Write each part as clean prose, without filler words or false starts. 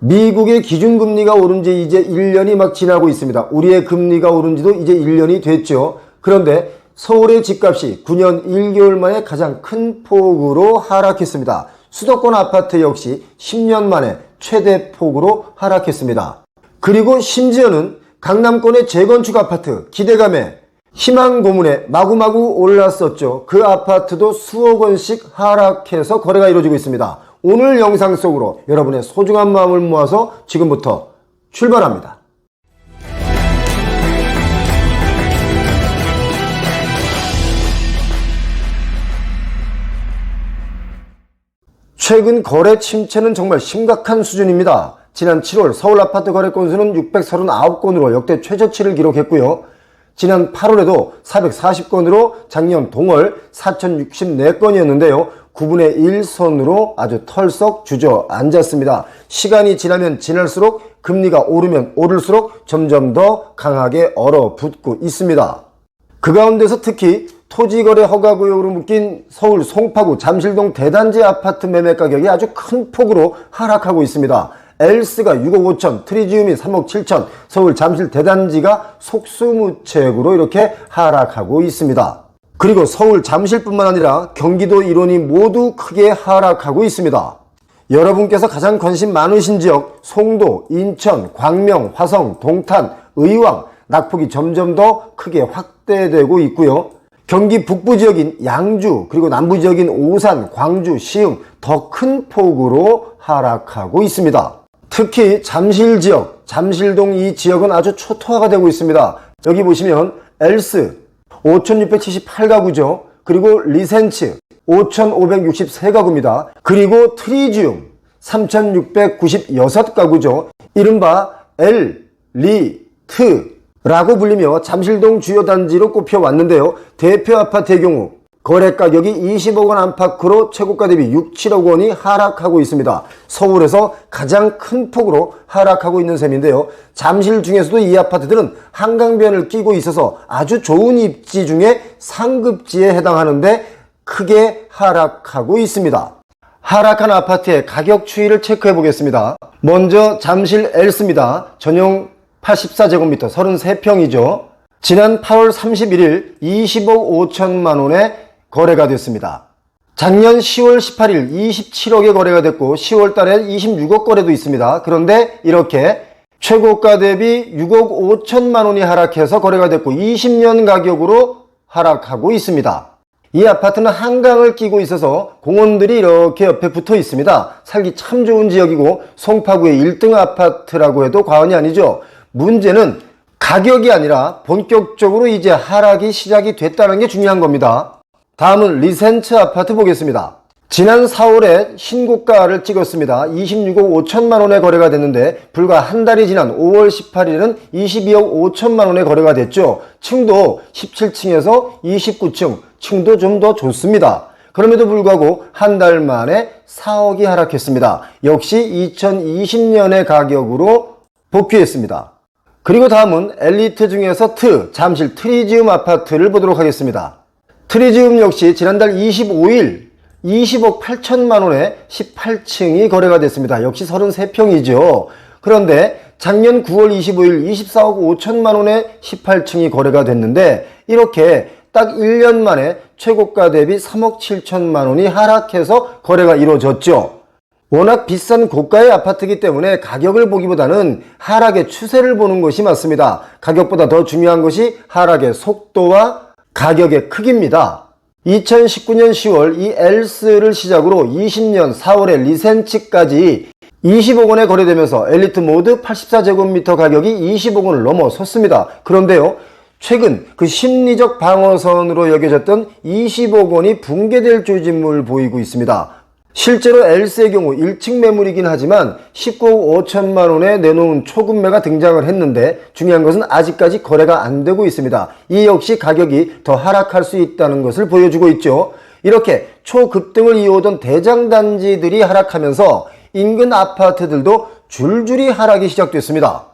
미국의 기준금리가 오른 지 이제 1년이 막 지나고 있습니다. 우리의 금리가 오른 지도 이제 1년이 됐죠. 그런데 서울의 집값이 9년 1개월 만에 가장 큰 폭으로 하락했습니다. 수도권 아파트 역시 10년 만에 최대 폭으로 하락했습니다. 그리고 심지어는 강남권의 재건축 아파트 기대감에 희망 고문에 마구마구 올랐었죠. 그 아파트도 수억 원씩 하락해서 거래가 이루어지고 있습니다. 오늘 영상 속으로 여러분의 소중한 마음을 모아서 지금부터 출발합니다. 최근 거래 침체는 정말 심각한 수준입니다. 지난 7월 서울 아파트 거래 건수는 639건으로 역대 최저치를 기록했고요. 지난 8월에도 440건으로 작년 동월 4064건이었는데요. 9분의 1선으로 아주 털썩 주저앉았습니다. 시간이 지나면 지날수록 금리가 오르면 오를수록 점점 더 강하게 얼어붙고 있습니다. 그 가운데서 특히 토지거래 허가구역으로 묶인 서울 송파구 잠실동 대단지 아파트 매매 가격이 아주 큰 폭으로 하락하고 있습니다. 엘스가 6억 5천, 트리지움이 3억 7천, 서울 잠실 대단지가 속수무책으로 이렇게 하락하고 있습니다. 그리고 서울 잠실뿐만 아니라 경기도 일원이 모두 크게 하락하고 있습니다. 여러분께서 가장 관심 많으신 지역 송도, 인천, 광명, 화성, 동탄, 의왕, 낙폭이 점점 더 크게 확대되고 있고요. 경기 북부 지역인 양주 그리고 남부 지역인 오산, 광주, 시흥 더 큰 폭으로 하락하고 있습니다. 특히 잠실 지역, 잠실동 이 지역은 아주 초토화가 되고 있습니다. 여기 보시면 엘스 5,678가구죠. 그리고 리센츠 5,563가구입니다. 그리고 트리지움 3,696가구죠. 이른바 엘, 리, 트라고 불리며 잠실동 주요 단지로 꼽혀왔는데요. 대표 아파트의 경우 거래가격이 20억 원 안팎으로 최고가 대비 6, 7억 원이 하락하고 있습니다. 서울에서 가장 큰 폭으로 하락하고 있는 셈인데요. 잠실 중에서도 이 아파트들은 한강변을 끼고 있어서 아주 좋은 입지 중에 상급지에 해당하는데 크게 하락하고 있습니다. 하락한 아파트의 가격 추이를 체크해 보겠습니다. 먼저 잠실 엘스입니다. 전용 84제곱미터 33평이죠. 지난 8월 31일 20억 5천만 원에 거래가 됐습니다. 작년 10월 18일 27억에 거래가 됐고 10월 달에 26억 거래도 있습니다. 그런데 이렇게 최고가 대비 6억 5천만 원이 하락해서 거래가 됐고 20년 가격으로 하락하고 있습니다. 이 아파트는 한강을 끼고 있어서 공원들이 이렇게 옆에 붙어 있습니다. 살기 참 좋은 지역이고 송파구의 1등 아파트라고 해도 과언이 아니죠. 문제는 가격이 아니라 본격적으로 이제 하락이 시작이 됐다는 게 중요한 겁니다. 다음은 리센츠 아파트 보겠습니다. 지난 4월에 신고가를 찍었습니다. 26억 5천만 원에 거래가 됐는데 불과 한 달이 지난 5월 18일은 22억 5천만 원에 거래가 됐죠. 층도 17층에서 29층, 층도 좀 더 좋습니다. 그럼에도 불구하고 한 달 만에 4억이 하락했습니다. 역시 2020년의 가격으로 복귀했습니다. 그리고 다음은 엘리트 중에서 잠실 트리지움 아파트를 보도록 하겠습니다. 트리지움 역시 지난달 25일 20억 8천만 원에 18층이 거래가 됐습니다. 역시 33평이죠. 그런데 작년 9월 25일 24억 5천만 원에 18층이 거래가 됐는데 이렇게 딱 1년 만에 최고가 대비 3억 7천만 원이 하락해서 거래가 이루어졌죠. 워낙 비싼 고가의 아파트이기 때문에 가격을 보기보다는 하락의 추세를 보는 것이 맞습니다. 가격보다 더 중요한 것이 하락의 속도와 가격의 크기입니다. 2019년 10월 이 엘스를 시작으로 20년 4월에 리센츠까지 20억 원에 거래되면서 엘리트 모드 84제곱미터 가격이 20억 원을 넘어섰습니다. 그런데요, 최근 그 심리적 방어선으로 여겨졌던 20억 원이 붕괴될 조짐을 보이고 있습니다. 실제로 엘스의 경우 1층 매물이긴 하지만 19억 5천만 원에 내놓은 초급매가 등장을 했는데 중요한 것은 아직까지 거래가 안 되고 있습니다. 이 역시 가격이 더 하락할 수 있다는 것을 보여주고 있죠. 이렇게 초급등을 이어오던 대장단지들이 하락하면서 인근 아파트들도 줄줄이 하락이 시작됐습니다.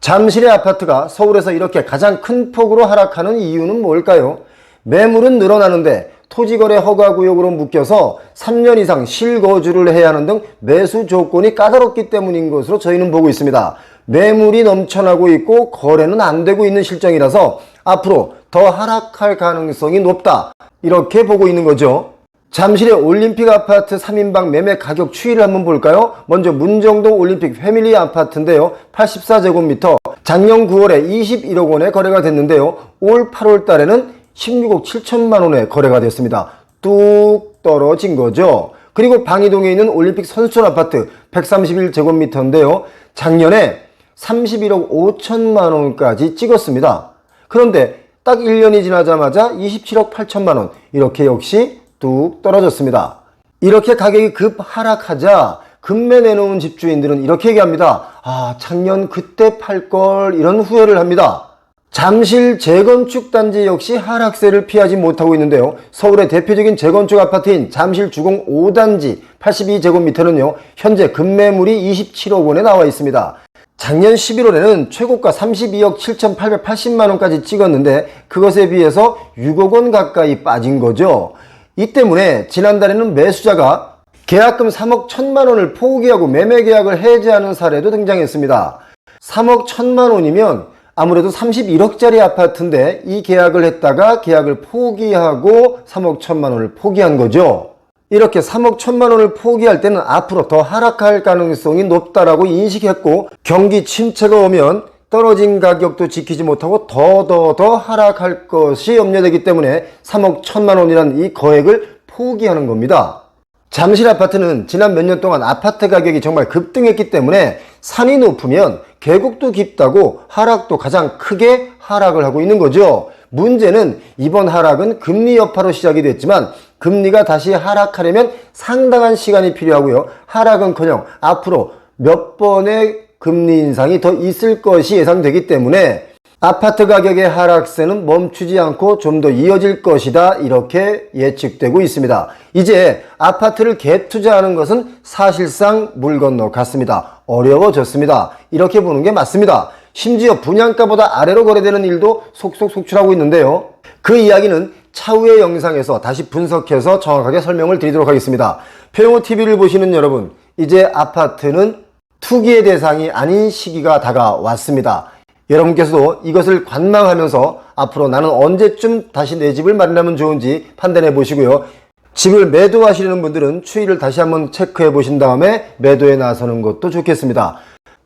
잠실의 아파트가 서울에서 이렇게 가장 큰 폭으로 하락하는 이유는 뭘까요? 매물은 늘어나는데 토지거래 허가구역으로 묶여서 3년 이상 실거주를 해야 하는 등 매수 조건이 까다롭기 때문인 것으로 저희는 보고 있습니다. 매물이 넘쳐나고 있고 거래는 안 되고 있는 실정이라서 앞으로 더 하락할 가능성이 높다, 이렇게 보고 있는 거죠. 잠실의 올림픽 아파트 3인방 매매 가격 추이를 한번 볼까요? 먼저 문정동 올림픽 패밀리 아파트인데요. 84제곱미터 작년 9월에 21억 원에 거래가 됐는데요. 올 8월 달에는 16억 7천만 원에 거래가 됐습니다. 뚝 떨어진 거죠. 그리고 방이동에 있는 올림픽 선수촌 아파트 131제곱미터인데요. 작년에 31억 5천만 원까지 찍었습니다. 그런데 딱 1년이 지나자마자 27억 8천만 원, 이렇게 역시 뚝 떨어졌습니다. 이렇게 가격이 급 하락하자 급매 내놓은 집주인들은 이렇게 얘기합니다. 아, 작년 그때 팔걸, 이런 후회를 합니다. 잠실 재건축 단지 역시 하락세를 피하지 못하고 있는데요. 서울의 대표적인 재건축 아파트인 잠실 주공 5단지 82제곱미터는요, 현재 급매물이 27억 원에 나와 있습니다. 작년 11월에는 최고가 32억 7,880만 원까지 찍었는데 그것에 비해서 6억 원 가까이 빠진 거죠. 이 때문에 지난달에는 매수자가 계약금 3억 1천만 원을 포기하고 매매 계약을 해지하는 사례도 등장했습니다. 3억 1천만 원이면 아무래도 31억짜리 아파트인데 이 계약을 했다가 계약을 포기하고 3억 1천만 원을 포기한 거죠. 이렇게 3억 1천만 원을 포기할 때는 앞으로 더 하락할 가능성이 높다라고 인식했고, 경기 침체가 오면 떨어진 가격도 지키지 못하고 더 하락할 것이 염려되기 때문에 3억 1천만 원이라는 이 거액을 포기하는 겁니다. 잠실 아파트는 지난 몇 년 동안 아파트 가격이 정말 급등했기 때문에 산이 높으면 계곡도 깊다고 하락도 가장 크게 하락을 하고 있는 거죠. 문제는 이번 하락은 금리 여파로 시작이 됐지만 금리가 다시 하락하려면 상당한 시간이 필요하고요. 하락은커녕 앞으로 몇 번의 금리 인상이 더 있을 것이 예상되기 때문에 아파트 가격의 하락세는 멈추지 않고 좀 더 이어질 것이다, 이렇게 예측되고 있습니다. 이제 아파트를 개투자하는 것은 사실상 물 건너 갔습니다. 어려워졌습니다. 이렇게 보는 게 맞습니다. 심지어 분양가보다 아래로 거래되는 일도 속속 속출하고 있는데요. 그 이야기는 차후의 영상에서 다시 분석해서 정확하게 설명을 드리도록 하겠습니다. 표영호TV를 보시는 여러분, 이제 아파트는 투기의 대상이 아닌 시기가 다가왔습니다. 여러분께서도 이것을 관망하면서 앞으로 나는 언제쯤 다시 내 집을 마련하면 좋은지 판단해 보시고요. 집을 매도하시려는 분들은 추이를 다시 한번 체크해 보신 다음에 매도에 나서는 것도 좋겠습니다.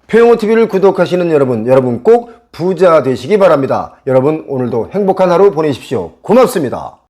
표영호TV를 구독하시는 여러분 꼭 부자 되시기 바랍니다. 여러분 오늘도 행복한 하루 보내십시오. 고맙습니다.